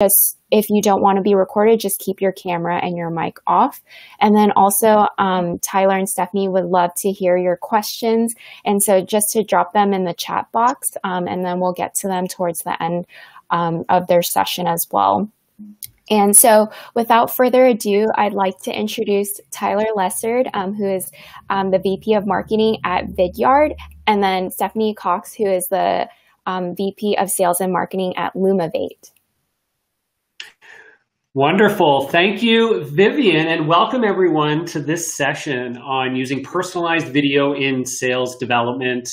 just if you don't want to be recorded, just keep your camera and your mic off. And then also Tyler and Stephanie would love to hear your questions. And so just to drop them in the chat box, and then we'll get to them towards the end of their session as well. And so without further ado, I'd like to introduce Tyler Lessard, who is the VP of Marketing at Vidyard, and then Stephanie Cox, who is the VP of Sales and Marketing at Lumavate. Wonderful. Thank you, Vivian, and welcome everyone to this session on using personalized video in sales development,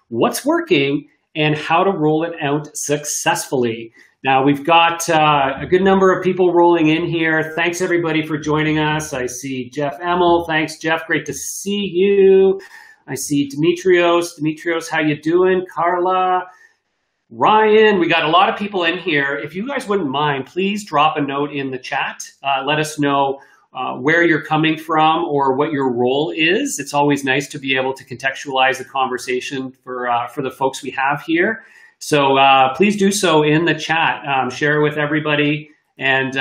what's working, and how to roll it out successfully. Now, we've got a good number of people rolling in here. Thanks, everybody, for joining us. I see Jeff Emmel. Thanks, Jeff. Great to see you. I see Demetrios. Demetrios, how you doing? Carla, Ryan, we got a lot of people in here. If you guys wouldn't mind, please drop a note in the chat. Let us know where you're coming from or what your role is. It's always nice to be able to contextualize the conversation for the folks we have here. So please do so in the chat. Share it with everybody. And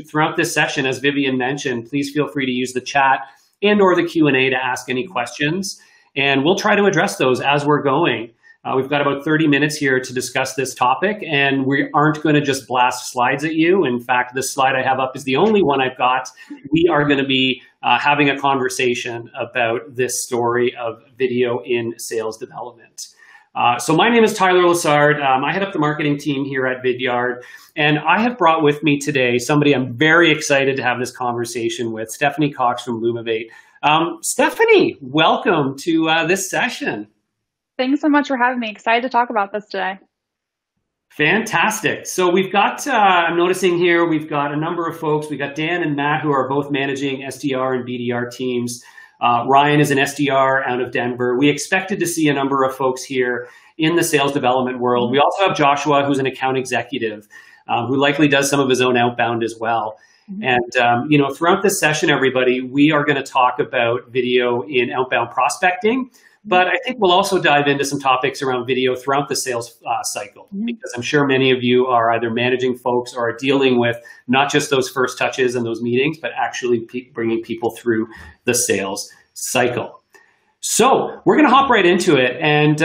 throughout this session, as Vivian mentioned, please feel free to use the chat and or the Q&A to ask any questions. And we'll try to address those as we're going. We've got about 30 minutes here to discuss this topic, and we aren't going to just blast slides at you. In fact, this slide I have up is the only one I've got. We are going to be having a conversation about this story of video in sales development. So my name is Tyler Lessard. I head up the marketing team here at Vidyard, and I have brought with me today somebody I'm very excited to have this conversation with, Stephanie Cox from Lumavate. Stephanie, welcome to this session. Thanks so much for having me. Excited to talk about this today. Fantastic. So we've got, I'm noticing here, we've got a number of folks. We've got Dan and Matt, who are both managing SDR and BDR teams. Ryan is an SDR out of Denver. We expected to see a number of folks here in the sales development world. We also have Joshua, who's an account executive, who likely does some of his own outbound as well. And, you know, throughout this session, everybody, we are going to talk about video in outbound prospecting. But I think we'll also dive into some topics around video throughout the sales cycle, because I'm sure many of you are either managing folks or are dealing with not just those first touches and those meetings, but actually bringing people through the sales cycle. So we're going to hop right into it. And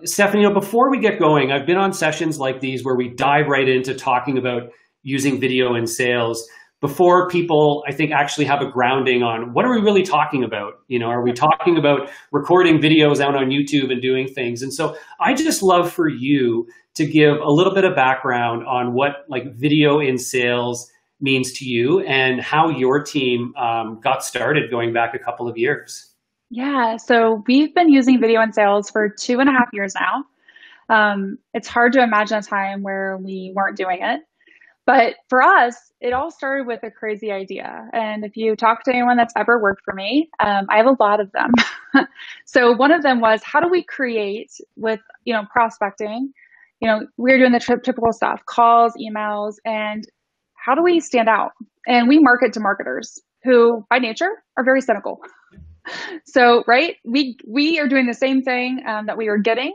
Stephanie, you know, before we get going, I've been on sessions like these where we dive right into talking about using video in sales before people, I think, actually have a grounding on what are we really talking about? You know, are we talking about recording videos out on YouTube and doing things? And so I just love for you to give a little bit of background on what like video in sales means to you and how your team got started going back a couple of years. Yeah, so we've been using video in sales for 2.5 years now. It's hard to imagine a time where we weren't doing it. But for us, it all started with a crazy idea. And if you talk to anyone that's ever worked for me, I have a lot of them. So one of them was, how do we create with, you know, prospecting? You know, we're doing the typical stuff, calls, emails, and how do we stand out? And we market to marketers who by nature are very cynical. So, right, we are doing the same thing that we were getting.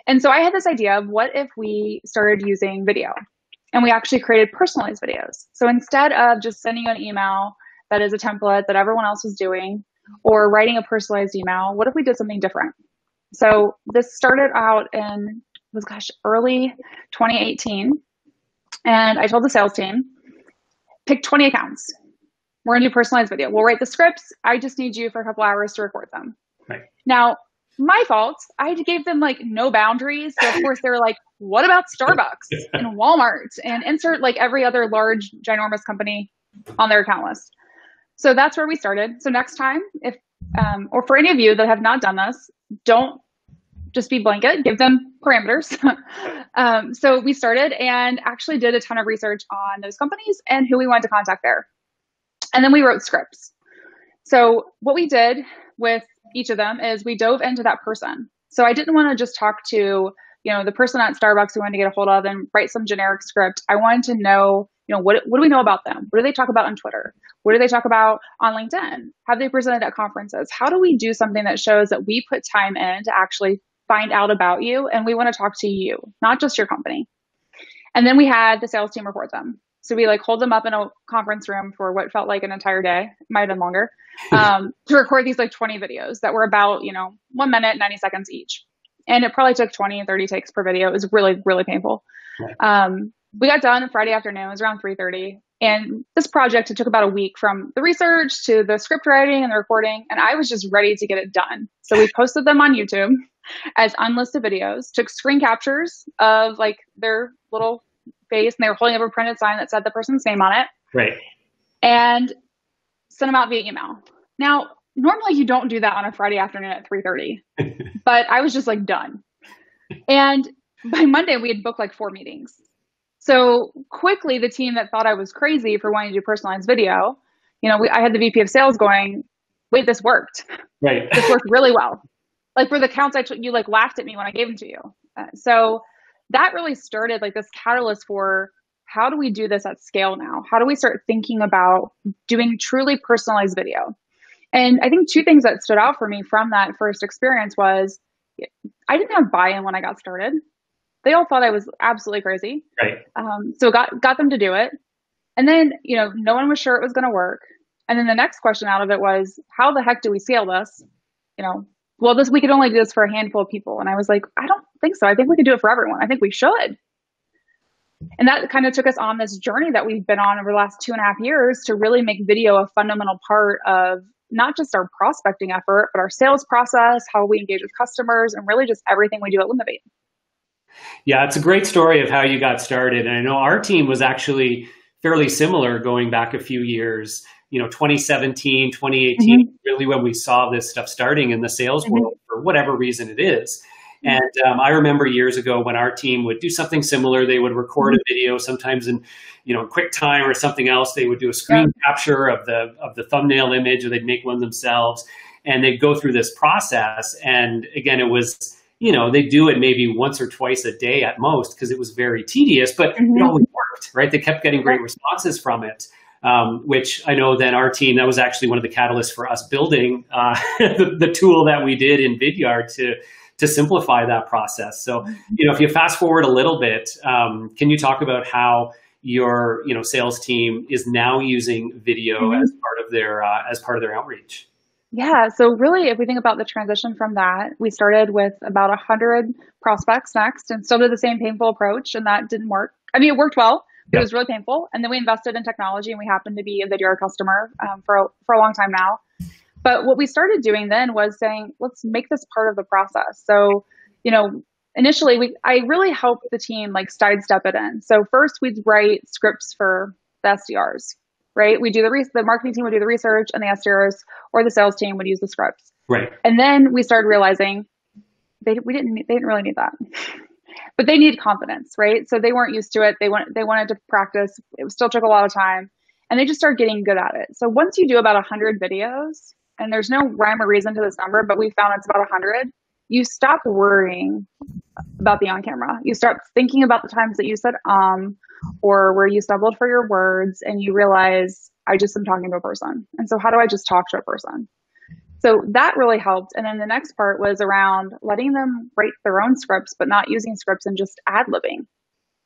And so I had this idea of what if we started using video? And we actually created personalized videos. So instead of just sending you an email that is a template that everyone else was doing, or writing a personalized email, what if we did something different? So this started out in, early 2018. And I told the sales team, pick 20 accounts. We're gonna do personalized video. We'll write the scripts. I just need you for a couple hours to record them. Right. Now, my fault. I gave them like no boundaries. So of course they were like, what about Starbucks and Walmart, and insert like every other large, ginormous company on their account list. So that's where we started. So next time, if, or for any of you that have not done this, don't just be blanket, give them parameters. So we started and actually did a ton of research on those companies and who we wanted to contact there. And then we wrote scripts. So what we did with each of them is we dove into that person. So I didn't want to just talk to, you know, the person at Starbucks we wanted to get a hold of and write some generic script. I wanted to know, you know, what do we know about them? What do they talk about on Twitter? What do they talk about on LinkedIn? Have they presented at conferences? How do we do something that shows that we put time in to actually find out about you and we want to talk to you, not just your company? And then we had the sales team record them. So we like hold them up in a conference room for what felt like an entire day, might have been longer, to record these like 20 videos that were about, 1 minute, 90 seconds each. And it probably took 20 and 30 takes per video. It was really, really painful. Right. We got done Friday afternoon. It was around 3:30. And this project, it took about a week from the research to the script writing and the recording. And I was just ready to get it done. So we posted them on YouTube as unlisted videos, took screen captures of like their little face, and they were holding up a printed sign that said the person's name on it. Right. And sent them out via email. Now, normally you don't do that on a Friday afternoon at 3:30, but I was just like done. And by Monday, we had booked like 4 meetings. So quickly, the team that thought I was crazy for wanting to do personalized video, I had the VP of sales going, wait, this worked. Right. This worked really well. Like for the counts I took, you like laughed at me when I gave them to you. So that really started like this catalyst for how do we do this at scale now? How do we start thinking about doing truly personalized video? And I think 2 things that stood out for me from that first experience was I didn't have buy-in when I got started. They all thought I was absolutely crazy. Right. So got them to do it. And then, no one was sure it was going to work. And then the next question out of it was, how the heck do we scale this? Well, we could only do this for a handful of people. And I was like, I don't think so. I think we could do it for everyone. I think we should. And that kind of took us on this journey that we've been on over the last 2.5 years to really make video a fundamental part of not just our prospecting effort, but our sales process, how we engage with customers, and really just everything we do at Lumavate. Yeah, it's a great story of how you got started. And I know our team was actually fairly similar going back a few years, 2017, 2018, really when we saw this stuff starting in the sales world for whatever reason it is. And I remember years ago when our team would do something similar, they would record a video sometimes in, QuickTime or something else. They would do a screen capture of the thumbnail image, or they'd make one themselves, and they'd go through this process. And again, it was, they do it maybe once or twice a day at most because it was very tedious, but it always worked, right? They kept getting great responses from it, which I know then our team, that was actually one of the catalysts for us building the tool that we did in Vidyard to simplify that process. So, if you fast forward a little bit, can you talk about how your, sales team is now using video as part of their outreach? Yeah. So really, if we think about the transition from that, we started with about 100 prospects next and still did the same painful approach, and that didn't work. I mean, it worked well, but it was really painful. And then we invested in technology, and we happened to be a Vidyard customer for a long time now. But what we started doing then was saying, let's make this part of the process. So, initially I really helped the team like sidestep it in. So first we'd write scripts for the SDRs, right? We do the marketing team would do the research, and the SDRs or the sales team would use the scripts. Right. And then we started realizing they didn't really need that, but they needed confidence, right? So they weren't used to it. They wanted to practice. It still took a lot of time, and they just started getting good at it. So once you do about 100 videos, and there's no rhyme or reason to this number, but we found it's about 100, you stop worrying about the on camera. You start thinking about the times that you said or where you stumbled for your words, and you realize I just am talking to a person. And so how do I just talk to a person? So that really helped. And then the next part was around letting them write their own scripts, but not using scripts and just ad-libbing.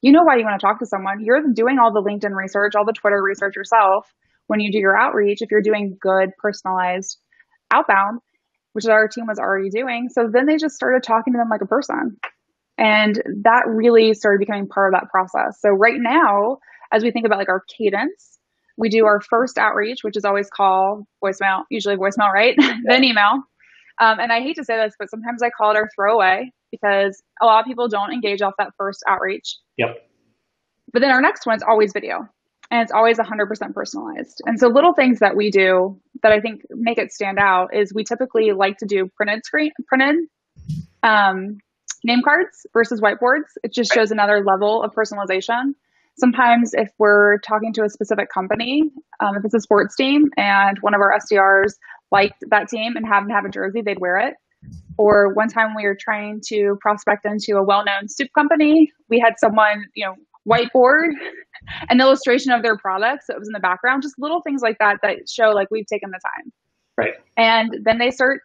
You know why you want to talk to someone. You're doing all the LinkedIn research, all the Twitter research yourself when you do your outreach, if you're doing good personalized outbound, which our team was already doing. So then they just started talking to them like a person. And that really started becoming part of that process. So right now, as we think about like our cadence, we do our first outreach, which is always call, voicemail, usually voicemail, right? Then email. And I hate to say this, but sometimes I call it our throwaway because a lot of people don't engage off that first outreach. Yep. But then our next one is always video. And it's always 100% personalized. And so little things that we do that I think make it stand out is we typically like to do printed name cards versus whiteboards. It just shows another level of personalization. Sometimes if we're talking to a specific company, if it's a sports team and one of our SDRs liked that team and happened to have a jersey, they'd wear it. Or one time we were trying to prospect into a well-known soup company, we had someone, whiteboard an illustration of their products that was in the background, just little things like that that show like we've taken the time. Right. And then they start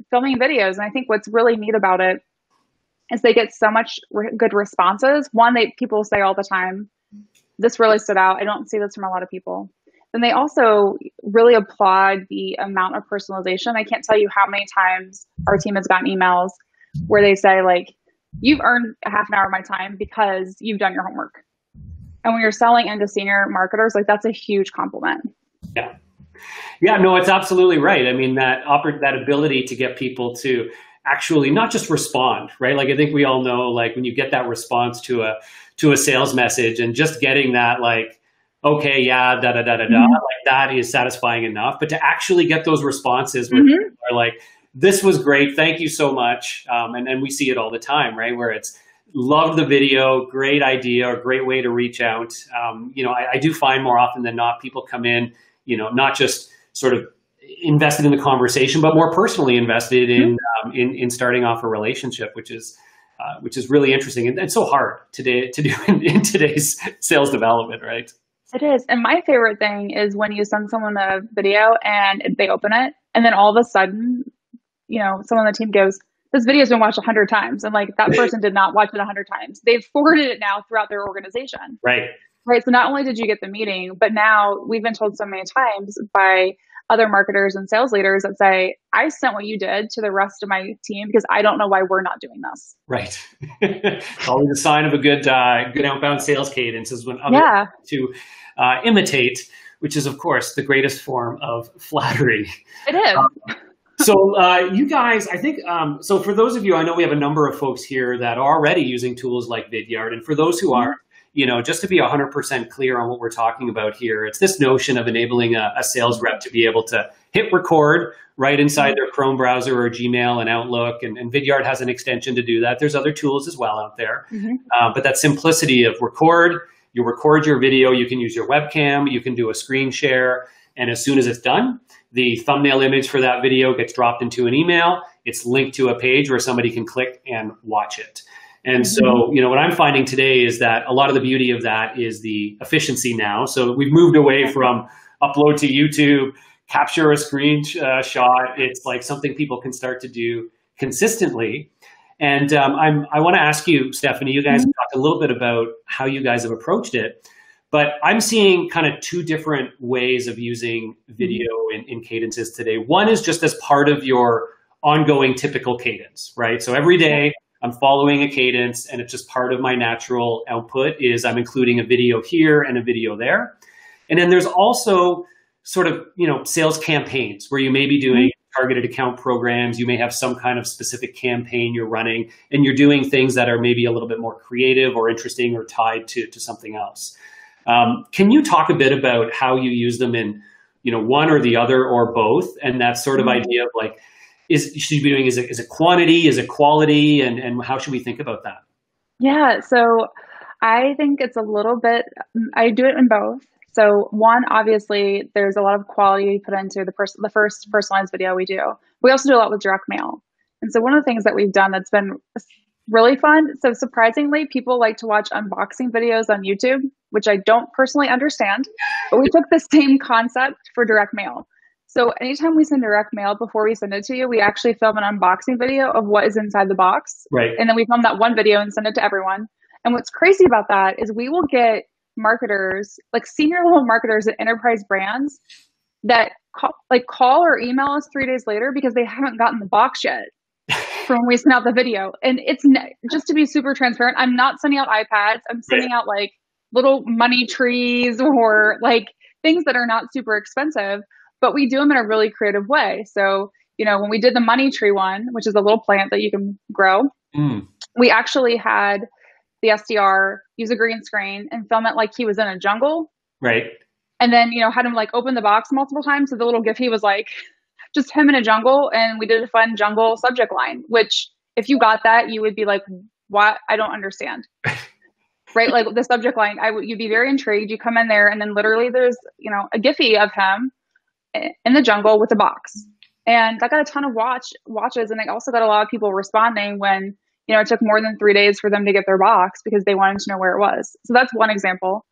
filming videos. And I think what's really neat about it is they get so much good responses. One, people say all the time, this really stood out. I don't see this from a lot of people. Then they also really applaud the amount of personalization. I can't tell you how many times our team has gotten emails where they say, like, you've earned a half an hour of my time because you've done your homework. And when you're selling into senior marketers, like, that's a huge compliment. Yeah. Yeah, no, it's absolutely right. I mean, that ability to get people to actually not just respond, right? Like, I think we all know, like, when you get that response to a sales message and just getting that, like, okay, yeah, like, that is satisfying enough. But to actually get those responses where people are like, this was great, thank you so much. And we see it all the time, right? Where it's, loved the video, great idea, or great way to reach out. I do find more often than not, people come in, not just sort of invested in the conversation, but more personally invested in starting off a relationship, which is really interesting and so hard today to do in today's sales development, right? It is. And my favorite thing is when you send someone a video and they open it, and then all of a sudden, someone on the team goes, this video has been watched 100 times. And, like, that person did not watch it 100 times. They've forwarded it now throughout their organization. Right. Right. So not only did you get the meeting, but now we've been told so many times by other marketers and sales leaders that say, I sent what you did to the rest of my team because I don't know why we're not doing this. Right. Always a sign of a good outbound sales cadence is when others to imitate, which is, of course, the greatest form of flattery. It is. So you guys, I think, so for those of you, I know we have a number of folks here that are already using tools like Vidyard. And for those who aren't, just to be 100% clear on what we're talking about here, it's this notion of enabling a sales rep to be able to hit record right inside their Chrome browser or Gmail and Outlook. And Vidyard has an extension to do that. There's other tools as well out there. But that simplicity of you record your video, you can use your webcam, you can do a screen share. And as soon as it's done, the thumbnail image for that video gets dropped into an email. It's linked to a page where somebody can click and watch it. And so, what I'm finding today is that a lot of the beauty of that is the efficiency now. So we've moved away from upload to YouTube, capture a screenshot. It's like something people can start to do consistently. And I want to ask you, Stephanie, you guys talked a little bit about how you guys have approached it. But I'm seeing kind of two different ways of using video in cadences today. One is just as part of your ongoing typical cadence, right? So every day I'm following a cadence and it's just part of my natural output is I'm including a video here and a video there. And then there's also sort of, sales campaigns where you may be doing targeted account programs. You may have some kind of specific campaign you're running and you're doing things that are maybe a little bit more creative or interesting or tied to something else. Can you talk a bit about how you use them in, one or the other or both? And that sort of idea of like, should you be doing, is it quantity, is it quality? And how should we think about that? Yeah. So I think it's a little bit, I do it in both. So one, obviously there's a lot of quality put into the first personalized video we do. We also do a lot with direct mail. And so one of the things that we've done that's been really fun. So surprisingly, people like to watch unboxing videos on YouTube, which I don't personally understand, but we took the same concept for direct mail. So anytime we send direct mail, before we send it to you, we actually film an unboxing video of what is inside the box. Right. And then we film that one video and send it to everyone. And what's crazy about that is we will get marketers, like senior level marketers at enterprise brands that call or email us 3 days later because they haven't gotten the box yet from when we sent out the video. And it's just to be super transparent, I'm not sending out iPads. I'm sending out like little money trees or like things that are not super expensive, but we do them in a really creative way. So, when we did the money tree one, which is a little plant that you can grow, we actually had the SDR use a green screen and film it like he was in a jungle. Right. And then, had him like open the box multiple times. So the little GIF, he was like just him in a jungle. And we did a fun jungle subject line, which if you got that, you would be like, what? I don't understand. Right? Like the subject line, you'd be very intrigued. You come in there and then literally there's, a Giphy of him in the jungle with a box. And that got a ton of watches. And I also got a lot of people responding when, it took more than 3 days for them to get their box because they wanted to know where it was. So that's one example.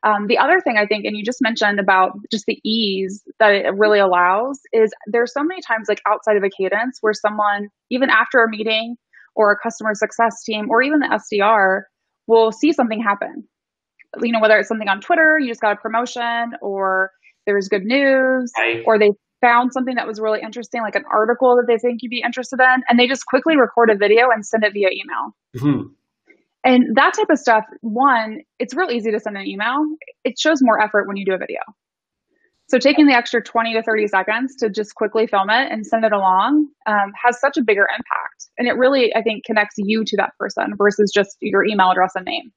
The other thing I think, and you just mentioned about just the ease that it really allows, is there's so many times like outside of a cadence where someone, even after a meeting or a customer success team or even the SDR will see something happen. Whether it's something on Twitter, you just got a promotion, or there's good news, Right. or they found something that was really interesting, like an article that they think you'd be interested in, and they just quickly record a video and send it via email. Mm-hmm. And that type of stuff, one, it's real easy to send an email. It shows more effort when you do a video. So taking the extra 20 to 30 seconds to just quickly film it and send it along has such a bigger impact. And it really, I think, connects you to that person versus just your email address and name.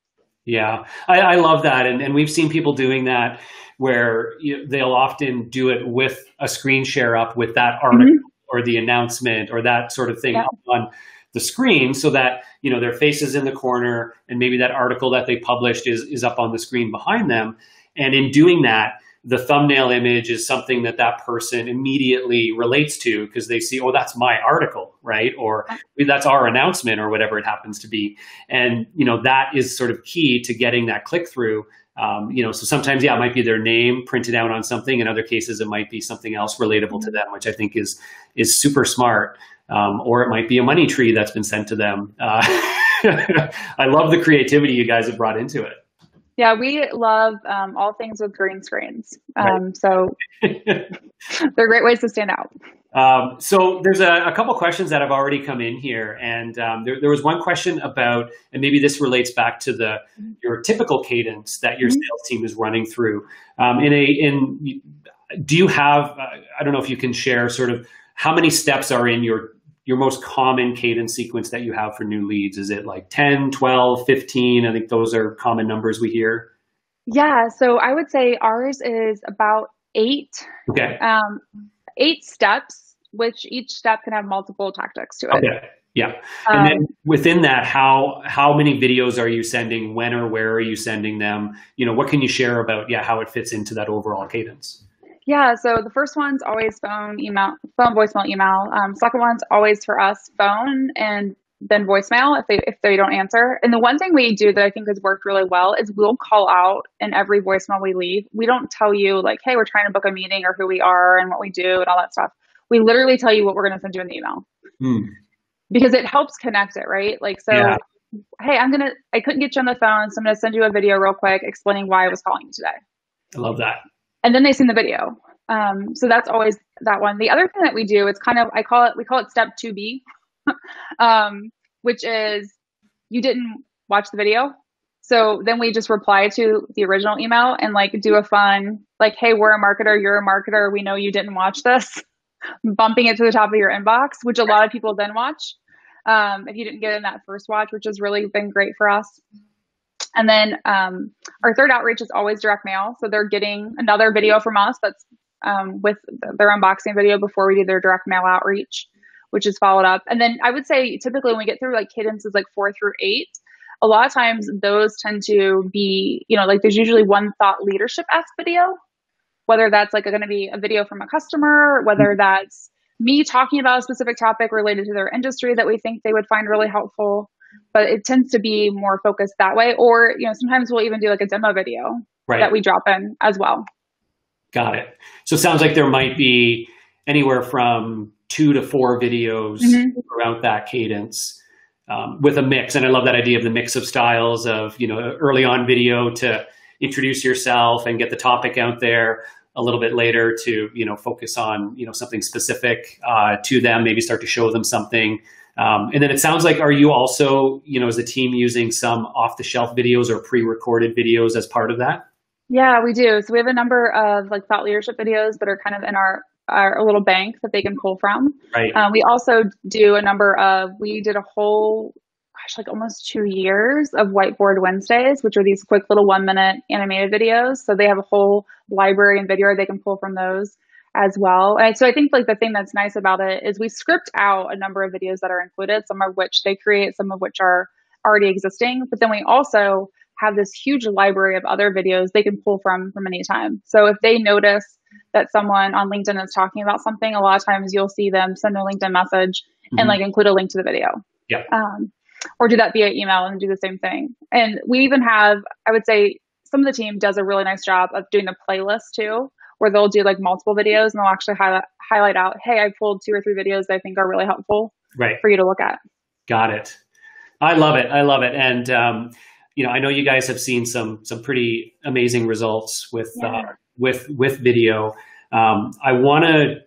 Yeah, I love that. And we've seen people doing that where they'll often do it with a screen share up with that article or the announcement or that sort of thing up on the screen, so that, their face is in the corner and maybe that article that they published is up on the screen behind them. And in doing that, the thumbnail image is something that person immediately relates to because they see, oh, that's my article, right? Or that's our announcement or whatever it happens to be. And, that is sort of key to getting that click through. So sometimes, it might be their name printed out on something. In other cases, it might be something else relatable to them, which I think is super smart. Or it might be a money tree that's been sent to them. I love the creativity you guys have brought into it. Yeah, we love all things with green screens. So they're great ways to stand out. So there's a couple questions that have already come in here. And there was one question about, and maybe this relates back to your typical cadence that your sales team is running through. Do you have, I don't know if you can share sort of how many steps are in your most common cadence sequence that you have for new leads? Is it like 10, 12, 15? I think those are common numbers we hear. Yeah. So I would say ours is about 8. Okay. 8 steps, which each step can have multiple tactics to it. Okay. Yeah. And then within that, how many videos are you sending? When or where are you sending them? What can you share about, how it fits into that overall cadence? Yeah, so the first one's always phone, voicemail, email. Second one's always for us phone, and then voicemail if they don't answer. And the one thing we do that I think has worked really well is we'll call out in every voicemail we leave. We don't tell you like, hey, we're trying to book a meeting or who we are and what we do and all that stuff. We literally tell you what we're going to send you in the email because it helps connect it, right? Like, so, hey, I couldn't get you on the phone, so I'm going to send you a video real quick explaining why I was calling you today. I love that. And then they see the video. So that's always that one. The other thing that we do, it's kind of, we call it step 2B, which is you didn't watch the video. So then we just reply to the original email and like do a fun, like, hey, we're a marketer, you're a marketer. We know you didn't watch this, bumping it to the top of your inbox, which a lot of people then watch. If you didn't get in that first watch, which has really been great for us. And then our third outreach is always direct mail. So they're getting another video from us that's with their unboxing video before we do their direct mail outreach, which is followed up. And then I would say typically when we get through like cadences like 4 through 8, a lot of times those tend to be, like there's usually one thought leadership-esque video, whether that's like going to be a video from a customer, whether that's me talking about a specific topic related to their industry that we think they would find really helpful. But it tends to be more focused that way. Or, sometimes we'll even do like a demo video that we drop in as well. Got it. So it sounds like there might be anywhere from 2 to 4 videos throughout that cadence with a mix. And I love that idea of the mix of styles of, early on video to introduce yourself and get the topic out there, a little bit later to, focus on, something specific to them, maybe start to show them something. And then it sounds like, are you also, as a team using some off-the-shelf videos or pre-recorded videos as part of that? Yeah, we do. So we have a number of like thought leadership videos that are kind of in our little bank that they can pull from. Right. We also do we did a whole, like almost 2 years of Whiteboard Wednesdays, which are these quick little 1-minute animated videos. So they have a whole library and video they can pull from those as well. And so I think like the thing that's nice about it is we script out a number of videos that are included, some of which they create, some of which are already existing. But then we also have this huge library of other videos they can pull from any time. So if they notice that someone on LinkedIn is talking about something, a lot of times you'll see them send a LinkedIn message and like include a link to the video. Yeah. Or do that via email and do the same thing. And we even have, I would say some of the team does a really nice job of doing a playlist too, where they'll do like multiple videos and they'll actually highlight out, hey, I pulled 2 or 3 videos that I think are really helpful for you to look at. Got it. I love it. I love it. And, I know you guys have seen some pretty amazing results with, with video. I want to,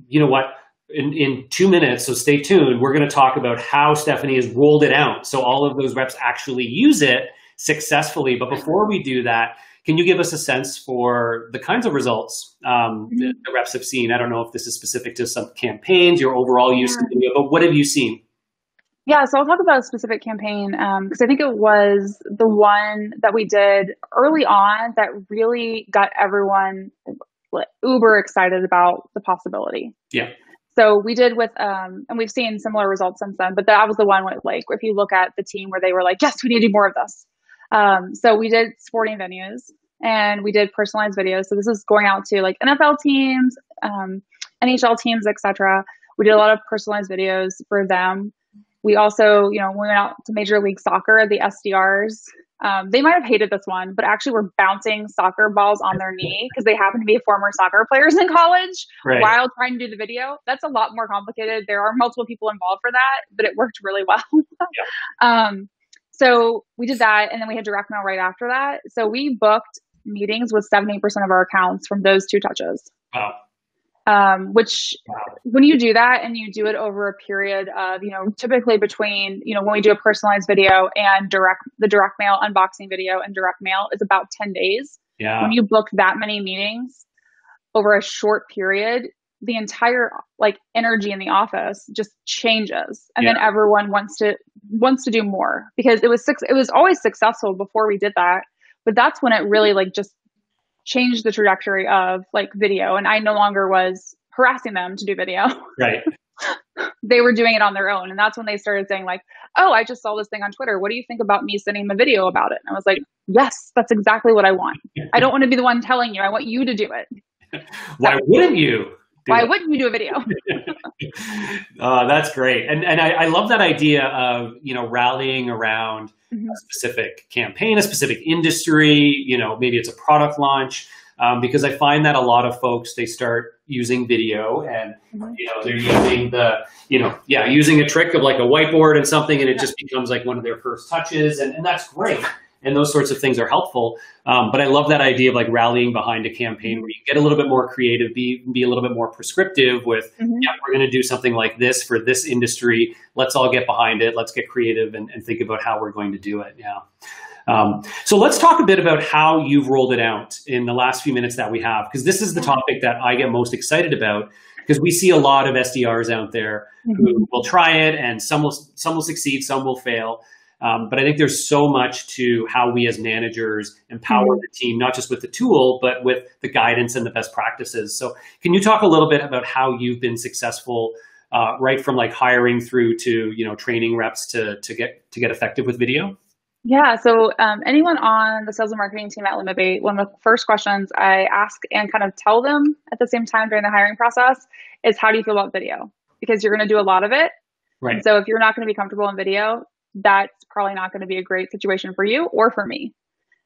you know what, in 2 minutes, so stay tuned, we're going to talk about how Stephanie has rolled it out. So all of those reps actually use it successfully. But before we do that, can you give us a sense for the kinds of results that the reps have seen? I don't know if this is specific to some campaigns, your overall use of video, but what have you seen? Yeah, so I'll talk about a specific campaign because I think it was the one that we did early on that really got everyone uber excited about the possibility. Yeah. So we did with, and we've seen similar results since then, but that was the one with, like, if you look at the team where they were like, yes, we need to do more of this. So we did sporting venues and we did personalized videos. So this is going out to like NFL teams, NHL teams, etc. We did a lot of personalized videos for them. We also, when we went out to Major League Soccer, the SDRs, they might have hated this one, but actually were bouncing soccer balls on their knee because they happen to be former soccer players in college while trying to do the video. That's a lot more complicated. There are multiple people involved for that, but it worked really well. So we did that, and then we had direct mail right after that. So we booked meetings with 70% of our accounts from those 2 touches. Wow. Which when you do that and you do it over a period of, typically between, when we do a personalized video and the direct mail unboxing video and direct mail is about 10 days. Yeah. When you book that many meetings over a short period, the entire energy in the office just changes. And then everyone wants to do more because it was always successful before we did that. But that's when it really just changed the trajectory of video. And I no longer was harassing them to do video. Right. They were doing it on their own. And that's when they started saying oh, I just saw this thing on Twitter. What do you think about me sending them a video about it? And I was like, yes, that's exactly what I want. I don't want to be the one telling you. I want you to do it. Why wouldn't you? Why wouldn't you do a video? That's great. And I love that idea of, rallying around a specific campaign, a specific industry, maybe it's a product launch, because I find that a lot of folks, they start using video and, they're using using a trick of a whiteboard and something, and it just becomes one of their first touches. And that's great. And those sorts of things are helpful. But I love that idea of rallying behind a campaign where you get a little bit more creative, be a little bit more prescriptive with, we're going to do something like this for this industry. Let's all get behind it. Let's get creative and think about how we're going to do it. Yeah. So let's talk a bit about how you've rolled it out in the last few minutes that we have, because this is the topic that I get most excited about, because we see a lot of SDRs out there who will try it, and some will succeed, some will fail. But I think there's so much to how we as managers empower the team, not just with the tool, but with the guidance and the best practices. So can you talk a little bit about how you've been successful, right from hiring through to, training reps to get effective with video? Yeah. So anyone on the sales and marketing team at Lumavate, one of the first questions I ask and kind of tell them at the same time during the hiring process is, how do you feel about video? Because you're going to do a lot of it. Right. And so if you're not going to be comfortable in video, that's probably not going to be a great situation for you or for me.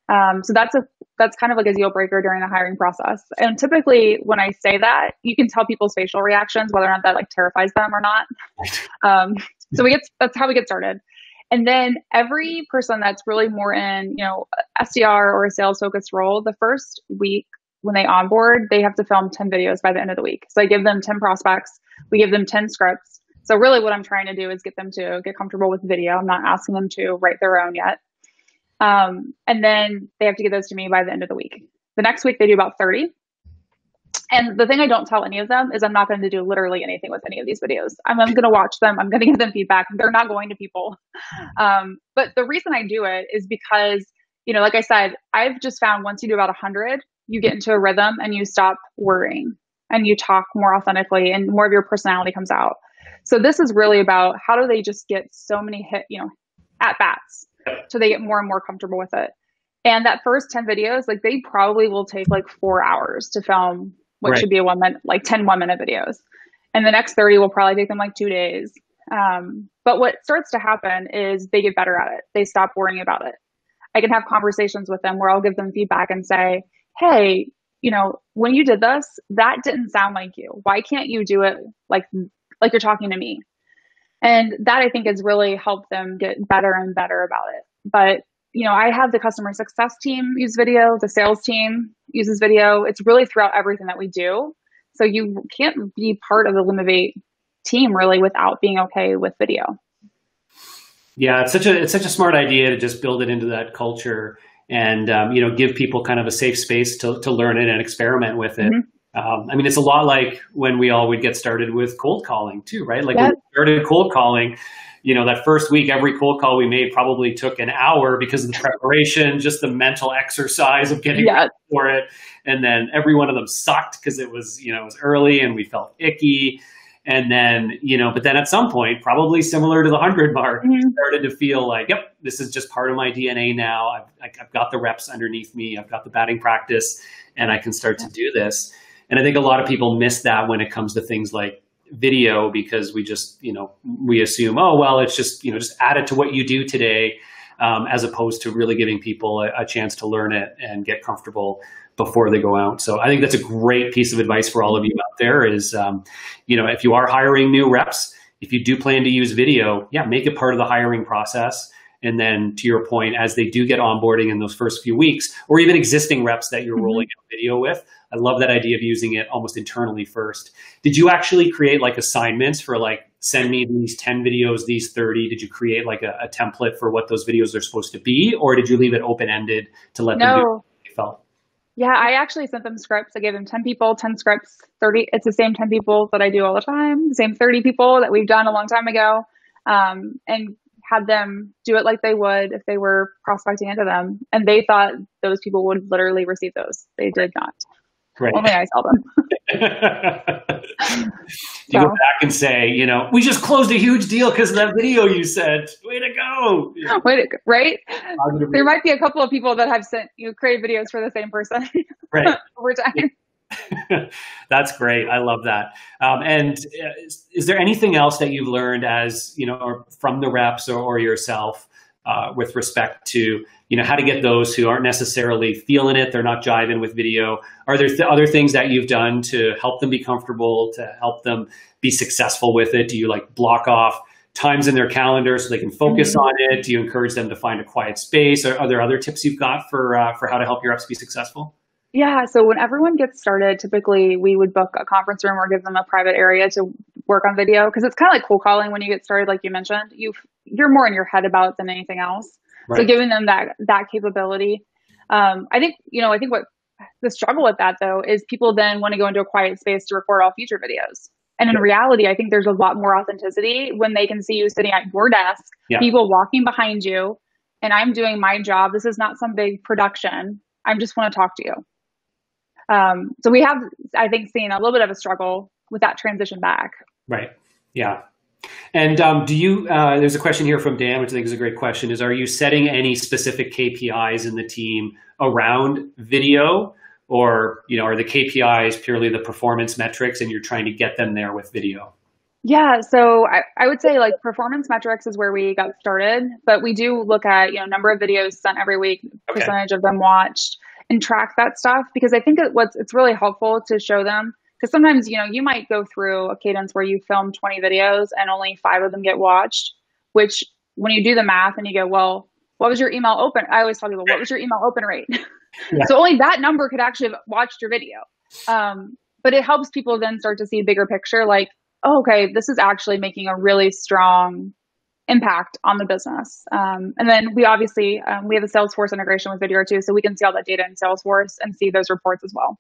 So that's kind of a deal breaker during the hiring process. And typically when I say that, you can tell people's facial reactions, whether or not that terrifies them or not. So that's how we get started. And then every person that's really more in, SDR or a sales focused role, the first week when they onboard, they have to film 10 videos by the end of the week. So I give them 10 prospects. We give them 10 scripts. So really what I'm trying to do is get them to get comfortable with video. I'm not asking them to write their own yet. And then they have to get those to me by the end of the week. The next week they do about 30. And the thing I don't tell any of them is I'm not going to do literally anything with any of these videos. I'm going to watch them. I'm going to give them feedback. They're not going to people. But the reason I do it is because, like I said, I've just found once you do about 100, you get into a rhythm and you stop worrying and you talk more authentically and more of your personality comes out. So this is really about how do they just get so many at bats so they get more and more comfortable with it. And that first 10 videos, they probably will take 4 hours to film what should be a 1 minute, 10 1-minute videos. And the next 30 will probably take them 2 days. But what starts to happen is they get better at it. They stop worrying about it. I can have conversations with them where I'll give them feedback and say, hey, when you did this, that didn't sound like you. Why can't you do it like you're talking to me? And that I think has really helped them get better and better about it. But, I have the customer success team use video, the sales team uses video. It's really throughout everything that we do. So you can't be part of the Lumavate team really without being okay with video. Yeah, it's such a smart idea to just build it into that culture and give people kind of a safe space to learn it and experiment with it. Mm-hmm. It's a lot like when we all would get started with cold calling too, right? Like when we started cold calling, that first week, every cold call we made probably took an hour because of the preparation, just the mental exercise of getting ready for it. And then every one of them sucked because it was early and we felt icky. And then, but then at some point, probably similar to the 100 mark, started to feel like, yep, this is just part of my DNA now. I've got the reps underneath me. I've got the batting practice and I can start to do this. And I think a lot of people miss that when it comes to things like video, because we just, we assume, oh, well, it's just add it to what you do today, as opposed to really giving people a chance to learn it and get comfortable before they go out. So I think that's a great piece of advice for all of you out there is, if you are hiring new reps, if you do plan to use video, make it part of the hiring process. And then to your point, as they do get onboarding in those first few weeks, or even existing reps that you're rolling out video with, I love that idea of using it almost internally first. Did you actually create like assignments for like, send me these 10 videos, these 30? Did you create like a template for what those videos are supposed to be? Or did you leave it open-ended to let them do what they felt? Yeah, I actually sent them scripts. I gave them 10 people, 10 scripts, 30. It's the same 10 people that I do all the time, the same 30 people that we've done a long time ago, and had them do it like they would if they were prospecting into them. And they thought those people would literally receive those. They did not. Right. Only I saw them. You go back and say, we just closed a huge deal because of that video you sent. Way to go. Way to go, right? There might be a couple of people that have sent created videos for the same person right. over time. That's great. I love that. And is there anything else that you've learned as, or from the reps or yourself with respect to, how to get those who aren't necessarily feeling it, they're not jiving with video? Are there other things that you've done to help them be comfortable, to help them be successful with it? Do you like block off times in their calendar so they can focus on it? Do you encourage them to find a quiet space? Or are there other tips you've got for how to help your reps be successful? Yeah. So when everyone gets started, typically we would book a conference room or give them a private area to work on video. Cause it's kind of like cold calling when you get started, like you mentioned, you're more in your head about it than anything else. Right. So giving them that capability. I think what the struggle with that though, is people then want to go into a quiet space to record all future videos. And in reality, I think there's a lot more authenticity when they can see you sitting at your desk, people walking behind you, and I'm doing my job. This is not some big production. I just want to talk to you. So we have, I think, seen a little bit of a struggle with that transition back. Right. Yeah. And do you, there's a question here from Dan, which I think is a great question, is are you setting any specific KPIs in the team around video, or, are the KPIs purely the performance metrics and you're trying to get them there with video? Yeah. So I would say like performance metrics is where we got started, but we do look at, number of videos sent every week, percentage of them watched, and track that stuff, because I think it's really helpful to show them, because sometimes, you might go through a cadence where you film 20 videos and only 5 of them get watched, which when you do the math and you go, well, what was your email open? I always tell people, what was your email open rate? So only that number could actually have watched your video. But it helps people then start to see a bigger picture, like, oh, okay, this is actually making a really strong impact on the business. And then we obviously, we have a Salesforce integration with video too, so we can see all that data in Salesforce and see those reports as well.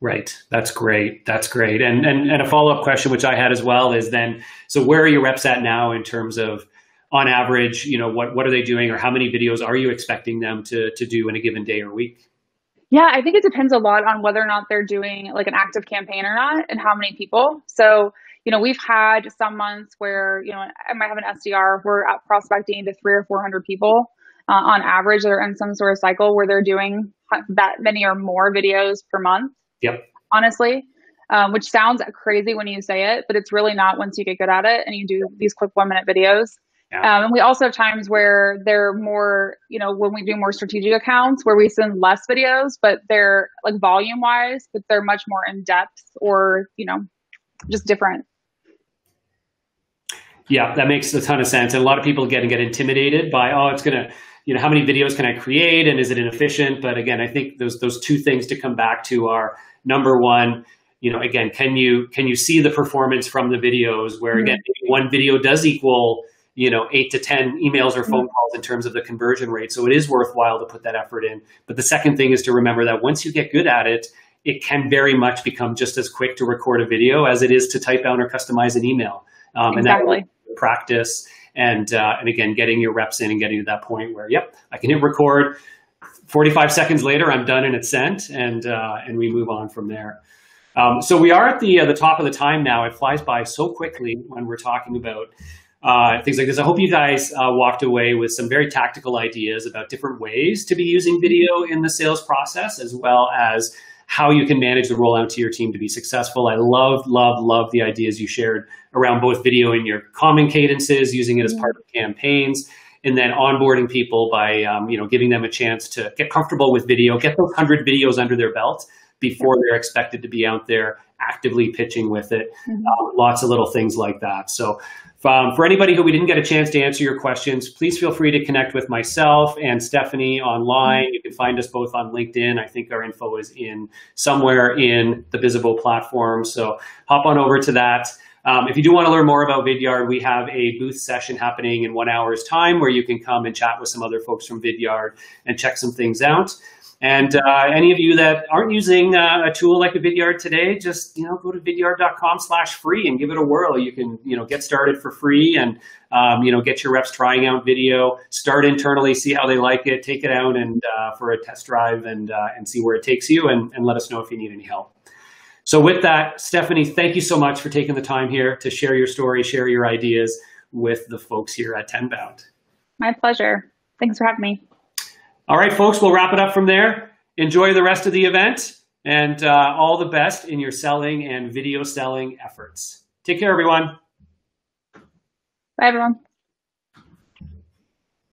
Right. That's great. That's great. And a follow-up question, which I had as well, is then, so where are your reps at now in terms of, on average, what are they doing, or how many videos are you expecting them to do in a given day or week? Yeah, I think it depends a lot on whether or not they're doing like an active campaign or not, and how many people. So, we've had some months where, I might have an SDR, we're out prospecting to 300 or 400 people on average. They're in some sort of cycle where they're doing that many or more videos per month. Yep. Honestly, which sounds crazy when you say it, but it's really not once you get good at it and you do these quick 1-minute videos. Yeah. And we also have times where they're more, when we do more strategic accounts where we send less videos, but they're like volume wise, but they're much more in depth or, just different. Yeah, that makes a ton of sense. And a lot of people get intimidated by, oh, it's going to, how many videos can I create and is it inefficient? But again, I think those two things to come back to are, number one, again, can you see the performance from the videos where, again, maybe one video does equal, 8 to 10 emails or phone calls in terms of the conversion rate. So it is worthwhile to put that effort in. But the second thing is to remember that once you get good at it, it can very much become just as quick to record a video as it is to type out or customize an email. Exactly. And that practice and again, getting your reps in and getting to that point where, yep, I can hit record. 45 seconds later, I'm done and it's sent, and we move on from there. So we are at the top of the time now. It flies by so quickly when we're talking about things like this. I hope you guys walked away with some very tactical ideas about different ways to be using video in the sales process, as well as how you can manage the rollout to your team to be successful. I love the ideas you shared around both video in your common cadences, using it as part of campaigns, and then onboarding people by giving them a chance to get comfortable with video, get those 100 videos under their belt before they're expected to be out there actively pitching with it. Lots of little things like that. So for anybody who we didn't get a chance to answer your questions, please feel free to connect with myself and Stephanie online. You can find us both on LinkedIn. I think our info is somewhere in the Visible platform. So hop on over to that. If you do want to learn more about Vidyard, we have a booth session happening in 1 hour's time where you can come and chat with some other folks from Vidyard and check some things out. And any of you that aren't using a tool like a Vidyard today, just go to vidyard.com/free and give it a whirl. You can get started for free and get your reps trying out video. Start internally, see how they like it, take it out and for a test drive and see where it takes you, and let us know if you need any help. So with that, Stephanie, thank you so much for taking the time here to share your story, share your ideas with the folks here at Tenbound. My pleasure. Thanks for having me. All right, folks, we'll wrap it up from there. Enjoy the rest of the event, and all the best in your selling and video selling efforts. Take care, everyone. Bye, everyone.